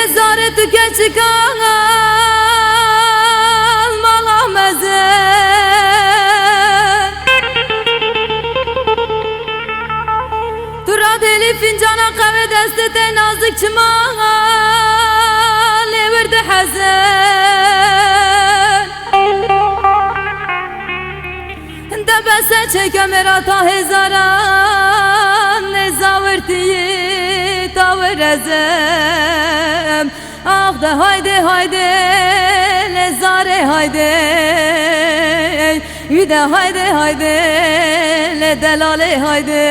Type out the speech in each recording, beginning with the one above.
لزاره تو که چکال مالا مزه تو را دلی فنجانا قوه دستت نازک چمال ورد حزن ده بسه چکه مرا تا هزاران نزاورتی تاورزم آخ ده haydi haydi لزاره haydi وی ده haydi haydi لدلاله haydi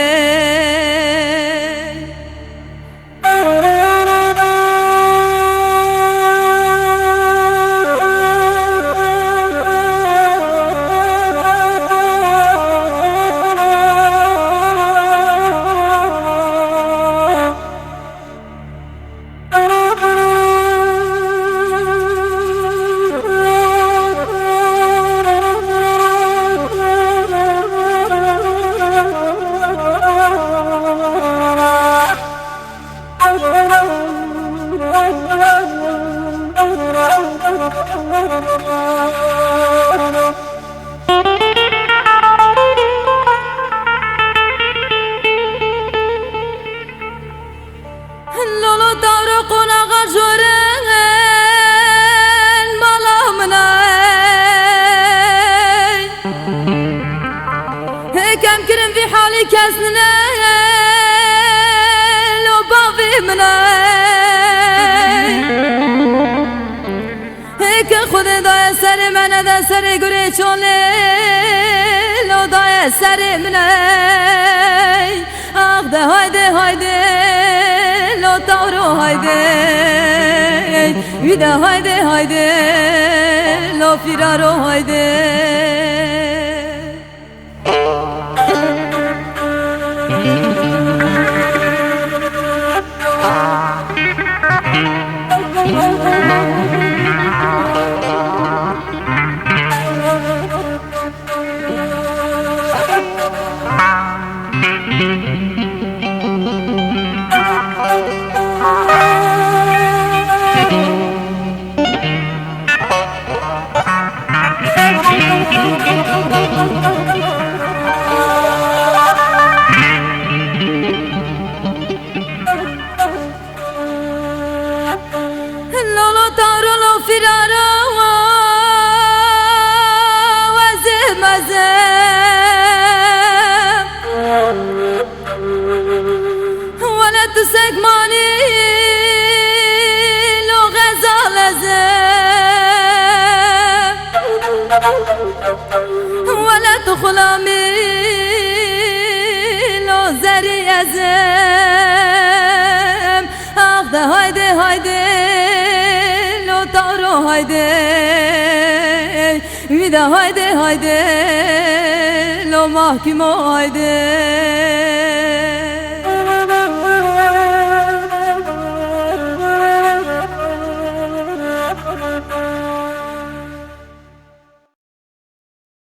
لولو دارو قناغا جورن مالا منای كم كرم في حالي كسننا لو بافي منای که خود دای سر من ده سر گره چونه لو دای سر منه آخ ده haydi haydi لو تارو haydi وی ده haydi haydi لو فرارو haydi لولو تارو لو فرارو وزه مزه ولا تسقماني لو غزال ولا تخلامي لو زري ازم آخ ده haydi haydi لو تارو haydi وی ده haydi haydi لو محکمو haydi